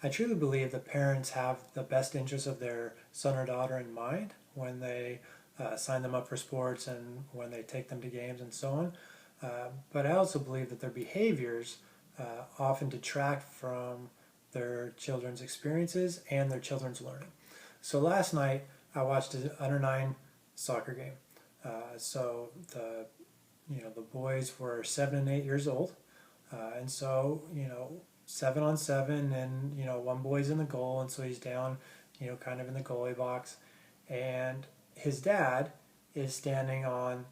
I truly believe that parents have the best interests of their son or daughter in mind when they sign them up for sports and when they take them to games and so on. But I also believe that their behaviors often detract from their children's experiences and their children's learning. So last night I watched an under 9 soccer game. So the boys were 7 and 8 years old, and so 7-on-7, and one boy's in the goal, and so he's down, kind of in the goalie box, and his dad is standing on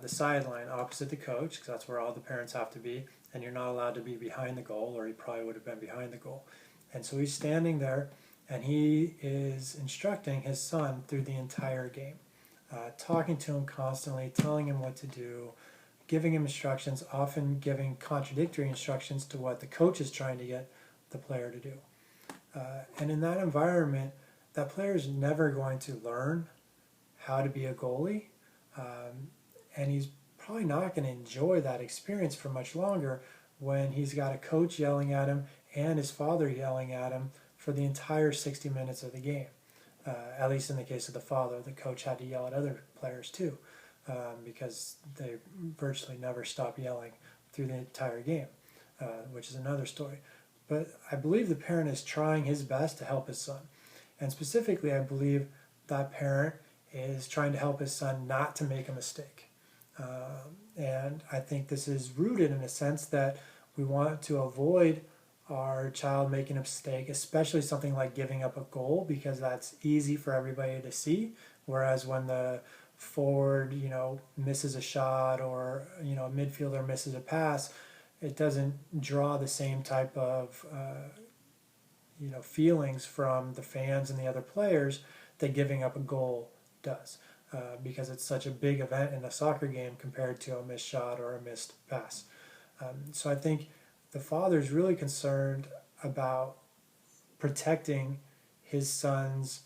the sideline opposite the coach, because that's where all the parents have to be, and you're not allowed to be behind the goal, or he probably would have been behind the goal. And so he's standing there, and he is instructing his son through the entire game, talking to him constantly, telling him what to do, giving him instructions, often giving contradictory instructions to what the coach is trying to get the player to do. And in that environment, that player is never going to learn how to be a goalie, and he's probably not going to enjoy that experience for much longer when he's got a coach yelling at him and his father yelling at him for the entire 60 minutes of the game. At least in the case of the father, the coach had to yell at other players too, because they virtually never stop yelling through the entire game, which is another story. But I believe the parent is trying his best to help his son. And specifically, I believe that parent is trying to help his son not to make a mistake. And I think this is rooted in a sense that we want to avoid our child making a mistake, especially something like giving up a goal, because that's easy for everybody to see. Whereas when the forward, misses a shot, or a midfielder misses a pass, it doesn't draw the same type of feelings from the fans and the other players that giving up a goal does, because it's such a big event in a soccer game compared to a missed shot or a missed pass. So I think the father is really concerned about protecting his son's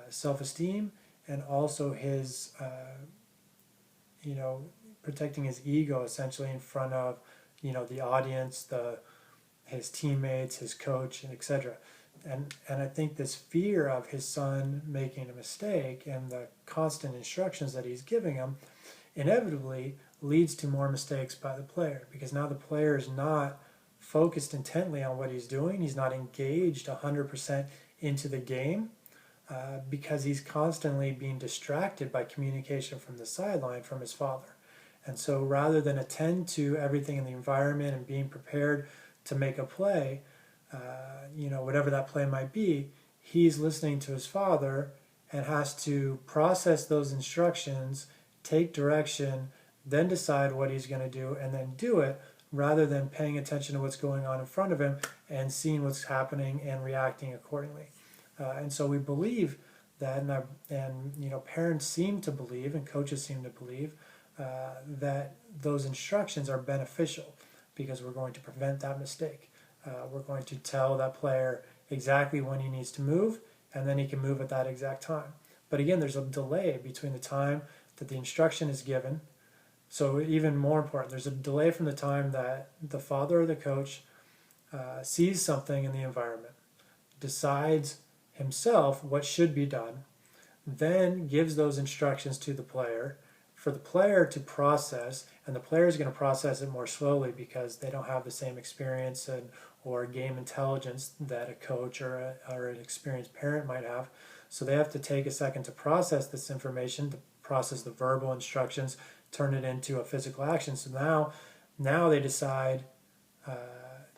self-esteem, and also his, protecting his ego essentially in front of, the audience, his teammates, his coach, and etc. And I think this fear of his son making a mistake and the constant instructions that he's giving him inevitably leads to more mistakes by the player, because now the player is not focused intently on what he's doing. He's not engaged 100% into the game, because he's constantly being distracted by communication from the sideline from his father. And so rather than attend to everything in the environment and being prepared to make a play, whatever that play might be, he's listening to his father and has to process those instructions, take direction, then decide what he's going to do, and then do it, rather than paying attention to what's going on in front of him and seeing what's happening and reacting accordingly. And so we believe that, and parents seem to believe, and coaches seem to believe, that those instructions are beneficial, because we're going to prevent that mistake. We're going to tell that player exactly when he needs to move, and then he can move at that exact time. But again, there's a delay between the time that the instruction is given. So even more important, there's a delay from the time that the father or the coach sees something in the environment, decides himself what should be done, then gives those instructions to the player for the player to process, and the player is going to process it more slowly because they don't have the same experience or game intelligence that a coach or an experienced parent might have. So they have to take a second to process this information, to process the verbal instructions, turn it into a physical action. So now they decide,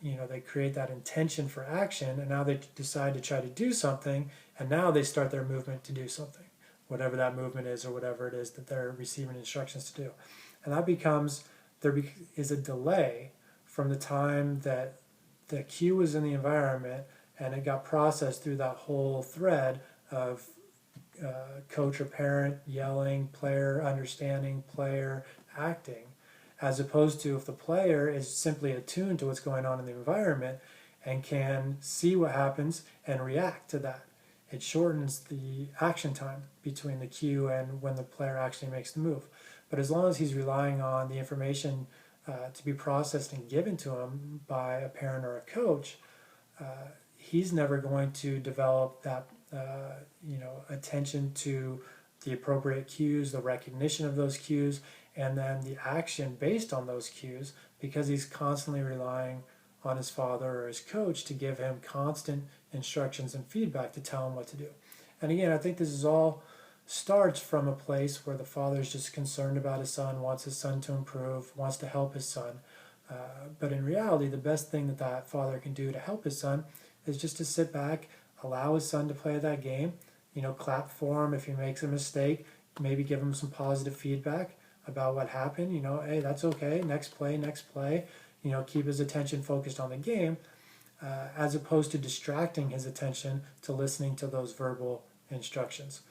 they create that intention for action, and now they decide to try to do something, and now they start their movement to do something, whatever that movement is or whatever it is that they're receiving instructions to do. And that becomes, there is a delay from the time that the cue was in the environment and it got processed through that whole thread of coach or parent yelling, player understanding, player acting, as opposed to if the player is simply attuned to what's going on in the environment and can see what happens and react to that. It shortens the action time between the cue and when the player actually makes the move. But as long as he's relying on the information to be processed and given to him by a parent or a coach, he's never going to develop that attention to the appropriate cues, the recognition of those cues, and then the action based on those cues, because he's constantly relying on his father or his coach to give him constant instructions and feedback to tell him what to do. And again, I think this is all starts from a place where the father is just concerned about his son, wants his son to improve, wants to help his son. But in reality, the best thing that that father can do to help his son is just to sit back, allow his son to play that game, clap for him if he makes a mistake, maybe give him some positive feedback about what happened, hey, that's okay, next play, keep his attention focused on the game, as opposed to distracting his attention to listening to those verbal instructions.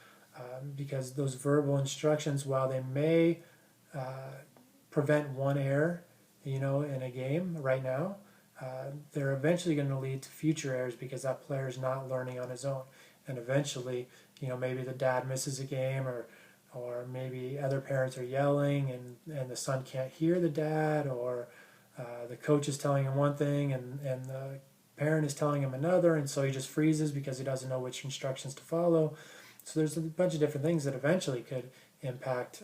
Because those verbal instructions, while they may prevent one error, in a game right now, they're eventually going to lead to future errors because that player is not learning on his own. And eventually, maybe the dad misses a game, or maybe other parents are yelling and the son can't hear the dad, or the coach is telling him one thing and the parent is telling him another, and so he just freezes because he doesn't know which instructions to follow. So there's a bunch of different things that eventually could impact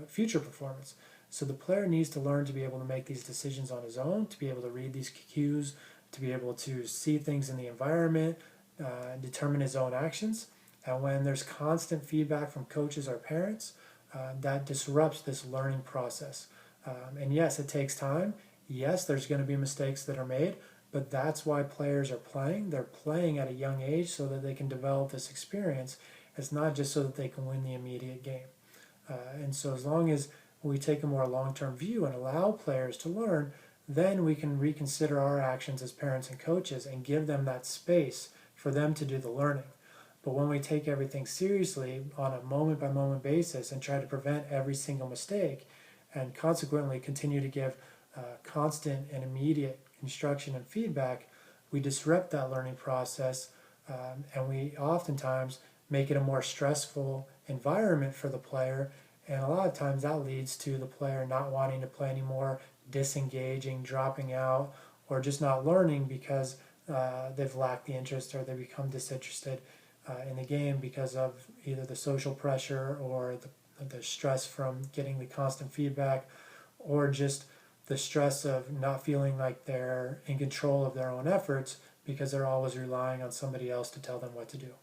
future performance. So the player needs to learn to be able to make these decisions on his own, to be able to read these cues, to be able to see things in the environment, determine his own actions. And when there's constant feedback from coaches or parents, that disrupts this learning process. And yes, it takes time. Yes, there's going to be mistakes that are made, but that's why players are playing. They're playing at a young age so that they can develop this experience. It's not just so that they can win the immediate game. And so as long as we take a more long-term view and allow players to learn, then we can reconsider our actions as parents and coaches and give them that space for them to do the learning. But when we take everything seriously on a moment-by-moment basis and try to prevent every single mistake, and consequently continue to give constant and immediate instruction and feedback, we disrupt that learning process, and we oftentimes make it a more stressful environment for the player, and a lot of times that leads to the player not wanting to play anymore, disengaging, dropping out, or just not learning because they've lacked the interest or they become disinterested in the game because of either the social pressure or the stress from getting the constant feedback, or just the stress of not feeling like they're in control of their own efforts because they're always relying on somebody else to tell them what to do.